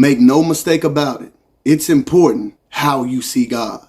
make no mistake about it. It's important how you see God.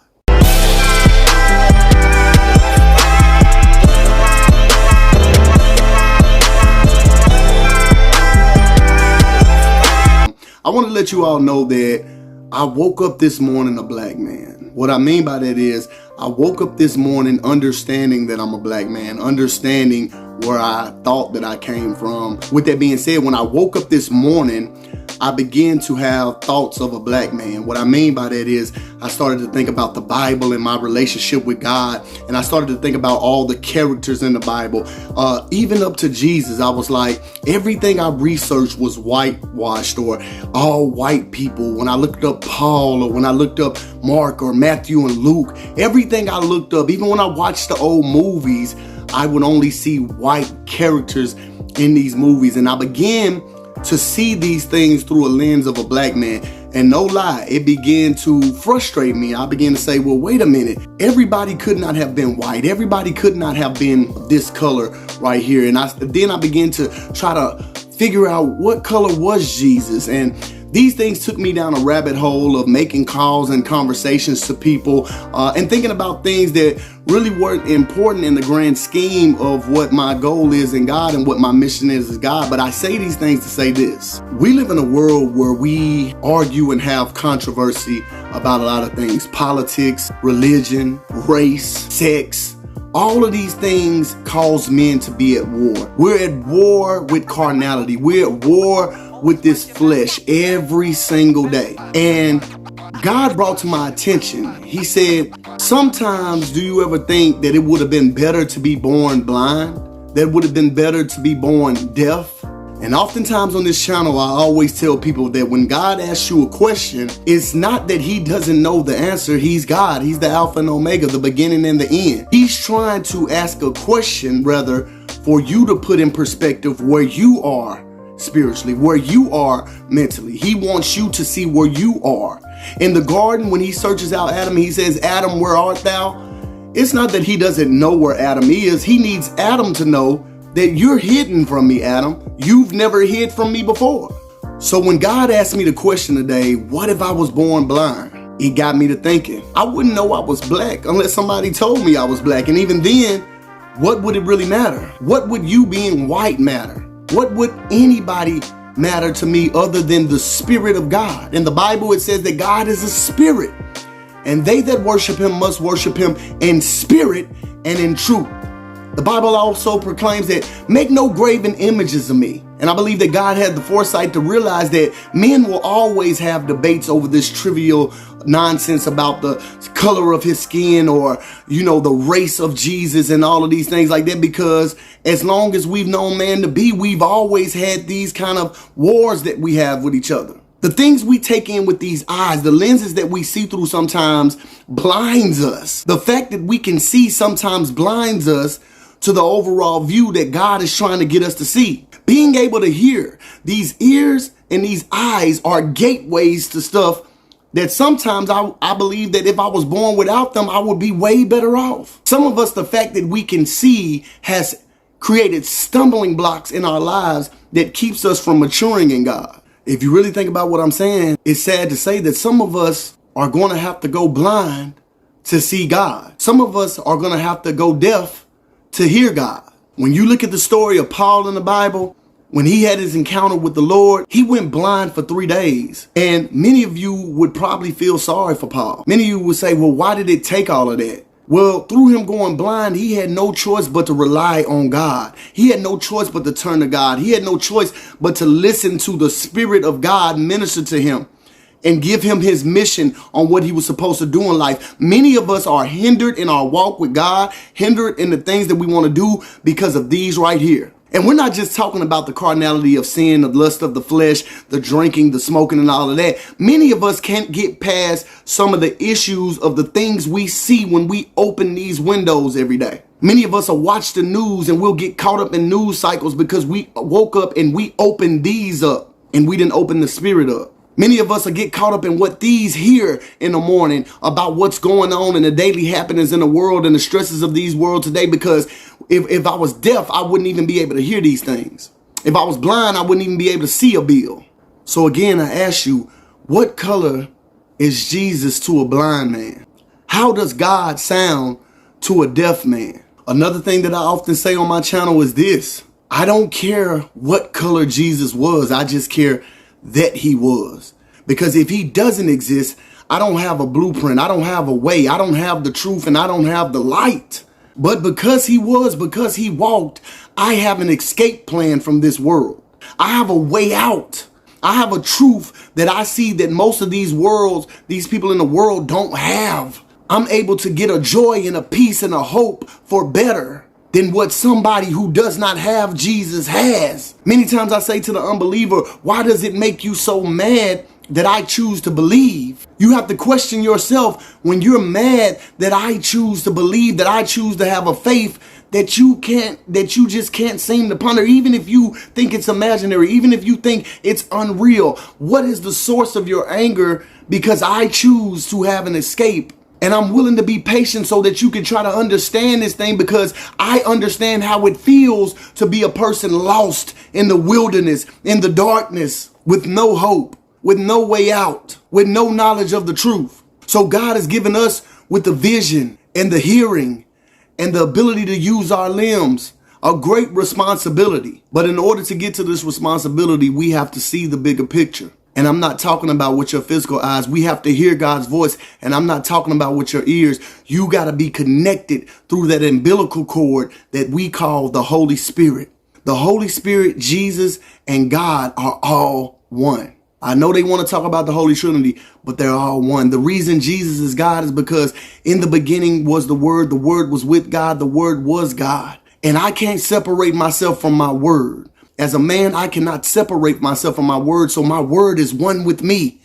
I want to let you all know that I woke up this morning a black man. What I mean by that is I woke up this morning understanding that I'm a black man, understanding where I thought that I came from. With that being said, when I woke up this morning, I began to have thoughts of a black man. What I mean by that is I started to think about the Bible and my relationship with God. And I started to think about all the characters in the Bible, even up to Jesus. I was like, everything I researched was whitewashed or all white people. When I looked up Paul or when I looked up Mark or Matthew and Luke, everything I looked up, even when I watched the old movies, I would only see white characters in these movies. And I began to see these things through a lens of a black man. And no lie, it began to frustrate me. I began to say, well, wait a minute. Everybody could not have been white. Everybody could not have been this color right here. And then I began to try to figure out what color was Jesus. And these things took me down a rabbit hole of making calls and conversations to people and thinking about things that really weren't important in the grand scheme of what my goal is in God and what my mission is as God. But I say these things to say this. We live in a world where we argue and have controversy about a lot of things: politics, religion, race, sex. All of these things cause men to be at war. We're at war with carnality. We're at war with this flesh every single day. And God brought to my attention, he said, sometimes do you ever think that it would have been better to be born blind? That it would have been better to be born deaf? And oftentimes on this channel, I always tell people that when God asks you a question, it's not that he doesn't know the answer. He's God. He's the Alpha and Omega, the beginning and the end. He's trying to ask a question, rather, for you to put in perspective where you are spiritually, where you are mentally. He wants you to see where you are. In the garden, when he searches out Adam, he says, Adam, where art thou? It's not that he doesn't know where Adam is. He needs Adam to know that you're hidden from me, Adam. You've never hid from me before. So when God asked me the question today, what if I was born blind? It got me to thinking. I wouldn't know I was black unless somebody told me I was black. And even then, what would it really matter? What would you being white matter? What would anybody matter to me other than the Spirit of God? In the Bible, it says that God is a spirit, and they that worship him must worship him in spirit and in truth. The Bible also proclaims that make no graven images of me. And I believe that God had the foresight to realize that men will always have debates over this trivial nonsense about the color of his skin or, the race of Jesus and all of these things like that, because as long as we've known man to be, we've always had these kind of wars that we have with each other. The things we take in with these eyes, the lenses that we see through sometimes blinds us. The fact that we can see sometimes blinds us to the overall view that God is trying to get us to see. Being able to hear, these ears and these eyes are gateways to stuff that sometimes I believe that if I was born without them, I would be way better off. Some of us, the fact that we can see has created stumbling blocks in our lives that keeps us from maturing in God. If you really think about what I'm saying, it's sad to say that some of us are going to have to go blind to see God. Some of us are going to have to go deaf to hear God. When you look at the story of Paul in the Bible, when he had his encounter with the Lord, he went blind for 3 days. And many of you would probably feel sorry for Paul. Many of you would say, well, why did it take all of that? Well, through him going blind, he had no choice but to rely on God. He had no choice but to turn to God. He had no choice but to listen to the Spirit of God minister to him and give him his mission on what he was supposed to do in life. Many of us are hindered in our walk with God, hindered in the things that we want to do because of these right here. And we're not just talking about the carnality of sin, the lust of the flesh, the drinking, the smoking, and all of that. Many of us can't get past some of the issues of the things we see when we open these windows every day. Many of us will watch the news and we'll get caught up in news cycles because we woke up and we opened these up and we didn't open the Spirit up. Many of us will get caught up in what these hear in the morning about what's going on in the daily happenings in the world and the stresses of these world today, because if I was deaf, I wouldn't even be able to hear these things. If I was blind, I wouldn't even be able to see a bill. So again, I ask you, What color is Jesus to a blind man? How does God sound to a deaf man? Another thing that I often say on my channel is this: I don't care what color Jesus was, I just care that he was. Because if he doesn't exist, I don't have a blueprint, I don't have a way, I don't have the truth, and I don't have the light. But because he was, because he walked, I have an escape plan from this world. I have a way out. I have a truth that I see that most of these people in the world don't have. I'm able to get a joy and a peace and a hope for better than what somebody who does not have Jesus has. Many times I say to the unbeliever, why does it make you so mad that I choose to believe? You have to question yourself when you're mad that I choose to believe, that I choose to have a faith that you just can't seem to ponder. Even if you think it's imaginary, even if you think it's unreal, what is the source of your anger? Because I choose to have an escape. And I'm willing to be patient so that you can try to understand this thing, because I understand how it feels to be a person lost in the wilderness, in the darkness, with no hope, with no way out, with no knowledge of the truth. So God has given us with the vision and the hearing and the ability to use our limbs a great responsibility. But in order to get to this responsibility, we have to see the bigger picture. And I'm not talking about with your physical eyes. We have to hear God's voice. And I'm not talking about with your ears. You got to be connected through that umbilical cord that we call the Holy Spirit. The Holy Spirit, Jesus, and God are all one. I know they want to talk about the Holy Trinity, but they're all one. The reason Jesus is God is because in the beginning was the Word was with God, the Word was God. And I can't separate myself from my Word. As a man, I cannot separate myself from my Word, so my Word is one with me.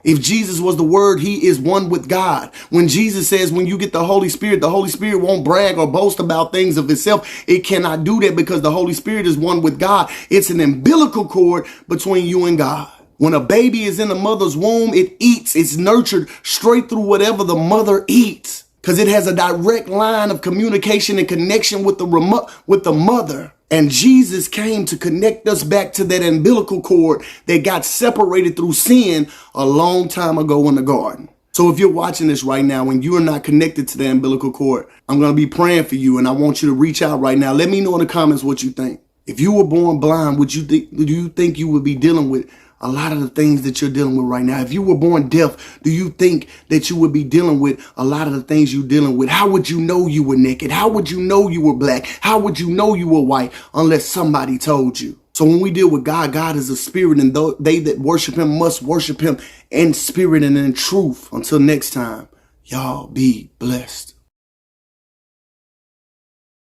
If Jesus was the Word, he is one with God. When Jesus says, when you get the Holy Spirit won't brag or boast about things of itself. It cannot do that because the Holy Spirit is one with God. It's an umbilical cord between you and God. When a baby is in the mother's womb, it eats, it's nurtured straight through whatever the mother eats, because it has a direct line of communication and connection with the mother. And Jesus came to connect us back to that umbilical cord that got separated through sin a long time ago in the garden. So if you're watching this right now and you are not connected to the umbilical cord, I'm going to be praying for you, and I want you to reach out right now. Let me know in the comments what you think. If you were born blind, do you think you would be dealing with a lot of the things that you're dealing with right now? If you were born deaf, do you think that you would be dealing with a lot of the things you're dealing with? How would you know you were naked? How would you know you were black? How would you know you were white unless somebody told you? So when we deal with God, God is a spirit, and they that worship him must worship him in spirit and in truth. Until next time, y'all be blessed.